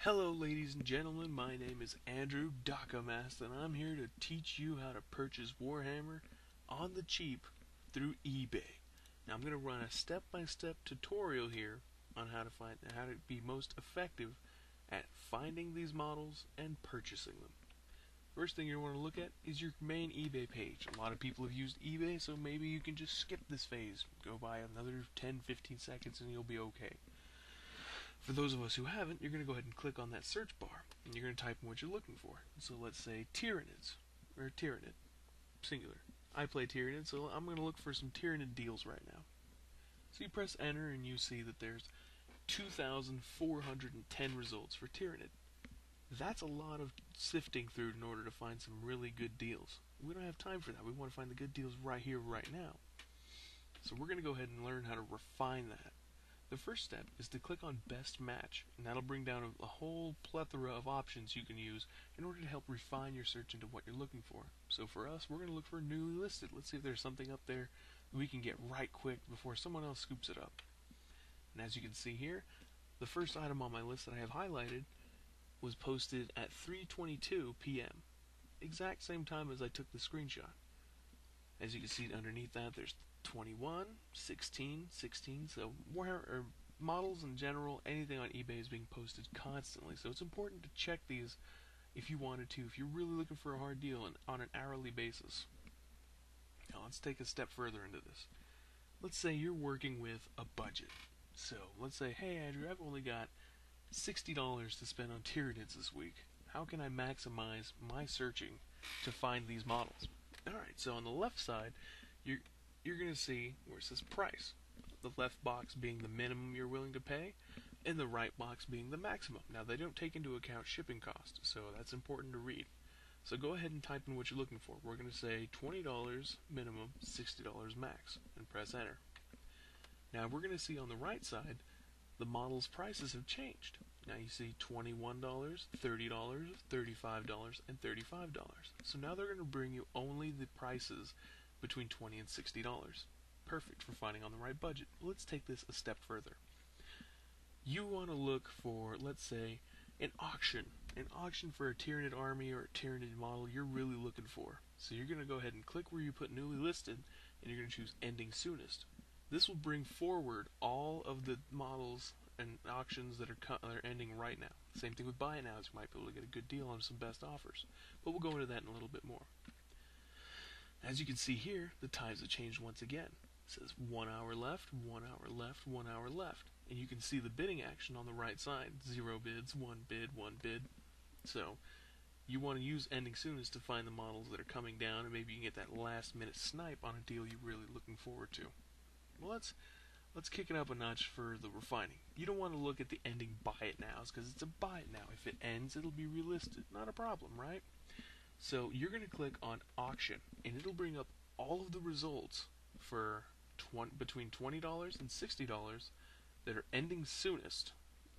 Hello ladies and gentlemen, my name is Andrew Dakamast and I'm here to teach you how to purchase Warhammer on the cheap through eBay. Now I'm going to run a step-by-step tutorial here on how to be most effective at finding these models and purchasing them. First thing you want to look at is your main eBay page. A lot of people have used eBay, so maybe you can just skip this phase. Go by another 10-15 seconds and you'll be okay. For those of us who haven't, you're going to go ahead and click on that search bar, and you're going to type in what you're looking for. So let's say Tyranids, or Tyranid, singular. I play Tyranid, so I'm going to look for some Tyranid deals right now. So you press enter, and you see that there's 2,410 results for Tyranid. That's a lot of sifting through in order to find some really good deals. We don't have time for that. We want to find the good deals right here, right now. So we're going to go ahead and learn how to refine that. The first step is to click on Best Match, and that'll bring down a whole plethora of options you can use in order to help refine your search into what you're looking for. So for us, we're going to look for newly listed. Let's see if there's something up there that we can get right quick before someone else scoops it up. And as you can see here, the first item on my list that I have highlighted was posted at 3:22 p.m. Exact same time as I took the screenshot. As you can see underneath that, there's 21, 16, 16. So Warhammer models in general, anything on eBay is being posted constantly. So it's important to check these if you wanted to, if you're really looking for a hard deal and on an hourly basis. Now let's take a step further into this. Let's say you're working with a budget. So let's say, hey Andrew, I've only got $60 to spend on Tyranids this week. How can I maximize my searching to find these models? Alright, so on the left side, you're going to see where it says price. The left box being the minimum you're willing to pay, and the right box being the maximum. Now, they don't take into account shipping cost, so that's important to read. So go ahead and type in what you're looking for. We're going to say $20 minimum, $60 max, and press enter. Now, we're going to see on the right side, the model's prices have changed. Now you see $21, $30, $35, and $35. So now they're going to bring you only the prices between $20 and $60. Perfect for finding on the right budget. Let's take this a step further. You want to look for, let's say, an auction. An auction for a Tyranid army or a Tyranid model you're really looking for. So you're going to go ahead and click where you put newly listed, and you're going to choose ending soonest. This will bring forward all of the models and auctions that are ending right now. Same thing with buy it nows. You might be able to get a good deal on some best offers. But we'll go into that in a little bit more. As you can see here, the times have changed once again. It says 1 hour left, 1 hour left, 1 hour left. And you can see the bidding action on the right side. 0 bids, 1 bid, 1 bid. So you want to use ending soonest to find the models that are coming down, and maybe you can get that last minute snipe on a deal you're really looking forward to. Well, let's kick it up a notch for the refining. You don't want to look at the ending buy it nows because it's a buy it now. If it ends, it'll be relisted. Not a problem, right? So you're going to click on auction, and it'll bring up all of the results for between $20 and $60 that are ending soonest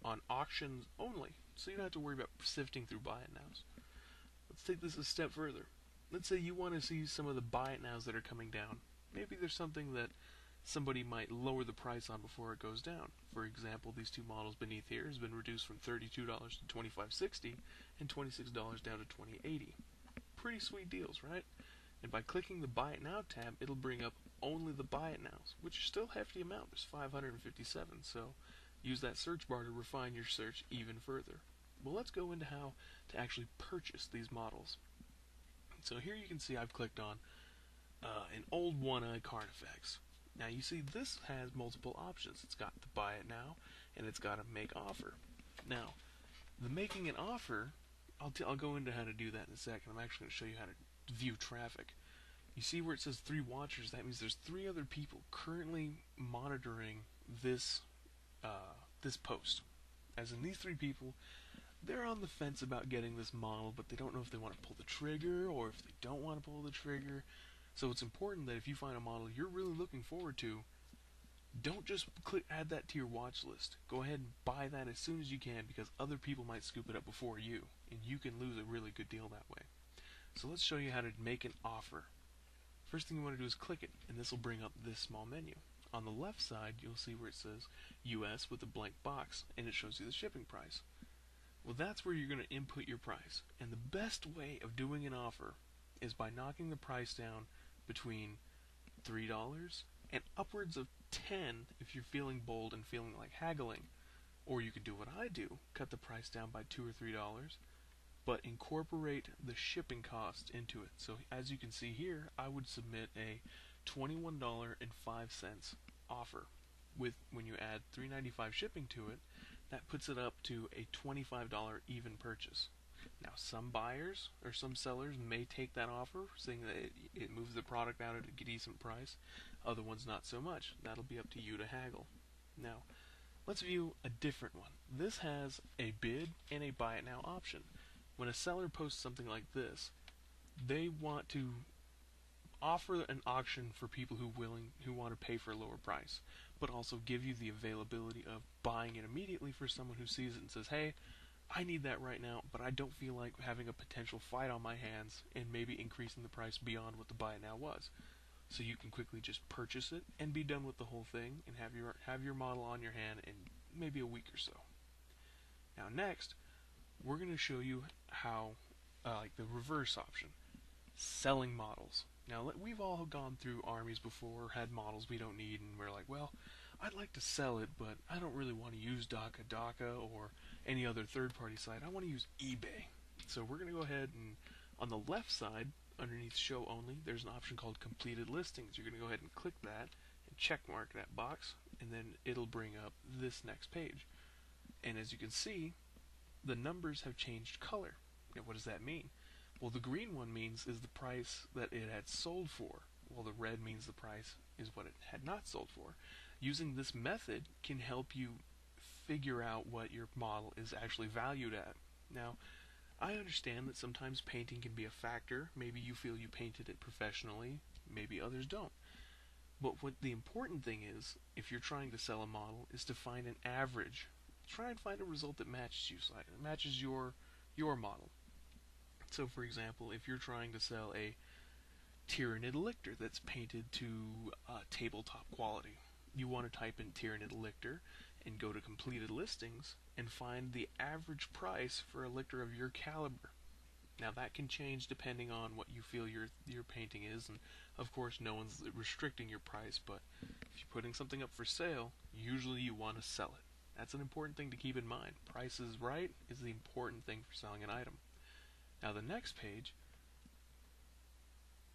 on auctions only. So you don't have to worry about sifting through buy it nows. Let's take this a step further. Let's say you want to see some of the buy it nows that are coming down. Maybe there's something that somebody might lower the price on before it goes down. For example, these two models beneath here has been reduced from $32 to $25.60 and $26 down to $20.80. Pretty sweet deals, right? And by clicking the Buy It Now tab, it'll bring up only the Buy It Nows, which are still a hefty amount. There's 557, so use that search bar to refine your search even further. Well, let's go into how to actually purchase these models. So here you can see I've clicked on an old one-eye Carnifex. Now you see this has multiple options. It's got the Buy It Now, and it's got a Make Offer. Now, the making an offer, I'll go into how to do that in a second. I'm actually going to show you how to view traffic. You see where it says 3 watchers? That means there's 3 other people currently monitoring this this post. As in, these 3 people, they're on the fence about getting this model, but they don't know if they want to pull the trigger or if they don't want to pull the trigger. So it's important that if you find a model you're really looking forward to, don't just add that to your watch list. Go ahead and buy that as soon as you can, because other people might scoop it up before you, and you can lose a really good deal that way. So let's show you how to make an offer. First thing you want to do is click it, and this will bring up this small menu. On the left side, you'll see where it says US with a blank box, and it shows you the shipping price. Well, that's where you're going to input your price. And the best way of doing an offer is by knocking the price down between $3 and upwards of 10 if you're feeling bold and feeling like haggling. Or you could do what I do, cut the price down by $2 or $3, but incorporate the shipping cost into it. So as you can see here, I would submit a $21.05 offer. With when you add $3.95 shipping to it, that puts it up to a $25 even purchase. Now, some buyers or some sellers may take that offer, saying that it moves the product out at a decent price. Other ones not so much. That'll be up to you to haggle. Now, let's view a different one. This has a bid and a buy it now option. When a seller posts something like this, they want to offer an auction for people who want to pay for a lower price, but also give you the availability of buying it immediately for someone who sees it and says, hey, I need that right now, but I don't feel like having a potential fight on my hands and maybe increasing the price beyond what the buy it now was. So you can quickly just purchase it and be done with the whole thing and have your model on your hand in maybe a week or so. Now next, we're going to show you how, like the reverse option, selling models. Now we've all gone through armies before, had models we don't need, and we're like, well, I'd like to sell it, but I don't really want to use DACA or any other third-party site. I want to use eBay. So we're going to go ahead and on the left side, underneath Show Only, there's an option called Completed Listings. You're going to go ahead and click that and check mark that box, and then it'll bring up this next page. And as you can see, the numbers have changed color. Now, what does that mean? Well, the green one means is the price that it had sold for, while the red means the price is what it had not sold for. Using this method can help you figure out what your model is actually valued at. Now, I understand that sometimes painting can be a factor. Maybe you feel you painted it professionally, maybe others don't. But what the important thing is, if you're trying to sell a model, is to find an average. Try and find a result that matches you, matches your model. So, for example, if you're trying to sell a Tyranid Lictor that's painted to tabletop quality, you want to type in Tyranid Lictor and go to Completed Listings and find the average price for a lictor of your caliber. Now that can change depending on what you feel your painting is, and of course no one's restricting your price, but if you're putting something up for sale, usually you want to sell it. That's an important thing to keep in mind. Price is right is the important thing for selling an item. Now the next page,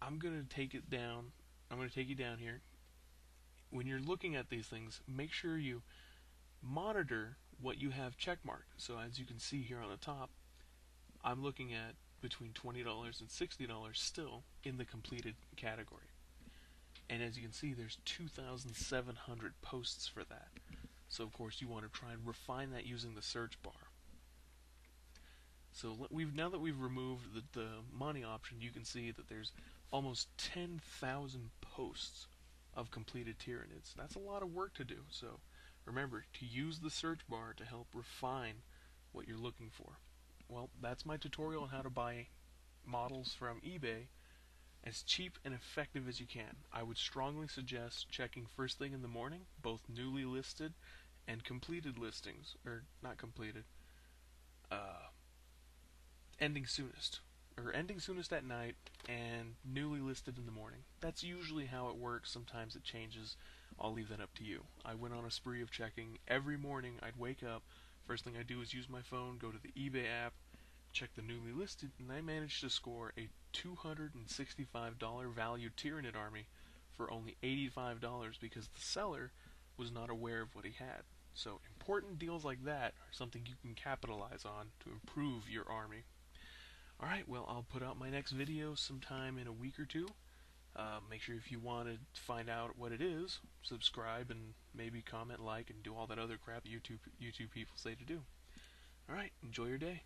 I'm going to take you down here. When you're looking at these things, make sure you monitor what you have checkmarked. So as you can see here on the top, I'm looking at between $20 and $60 still in the completed category. And as you can see, there's 2,700 posts for that. So of course you want to try and refine that using the search bar. So now that we've removed the money option, you can see that there's almost 10,000 posts of completed Tyranids. That's a lot of work to do. So remember to use the search bar to help refine what you're looking for. Well, that's my tutorial on how to buy models from eBay as cheap and effective as you can. I would strongly suggest checking first thing in the morning, both newly listed and completed listings, or not completed, ending soonest at night and newly listed in the morning. That's usually how it works. Sometimes it changes. I'll leave that up to you. I went on a spree of checking every morning. I'd wake up, first thing I do is use my phone, go to the eBay app, check the newly listed, and I managed to score a $265 value Tyranid army for only $85 because the seller was not aware of what he had. So important deals like that are something you can capitalize on to improve your army. Alright, well, I'll put out my next video sometime in a week or two. Make sure if you want to find out what it is, subscribe and maybe comment, like, and do all that other crap YouTube people say to do. Alright, enjoy your day.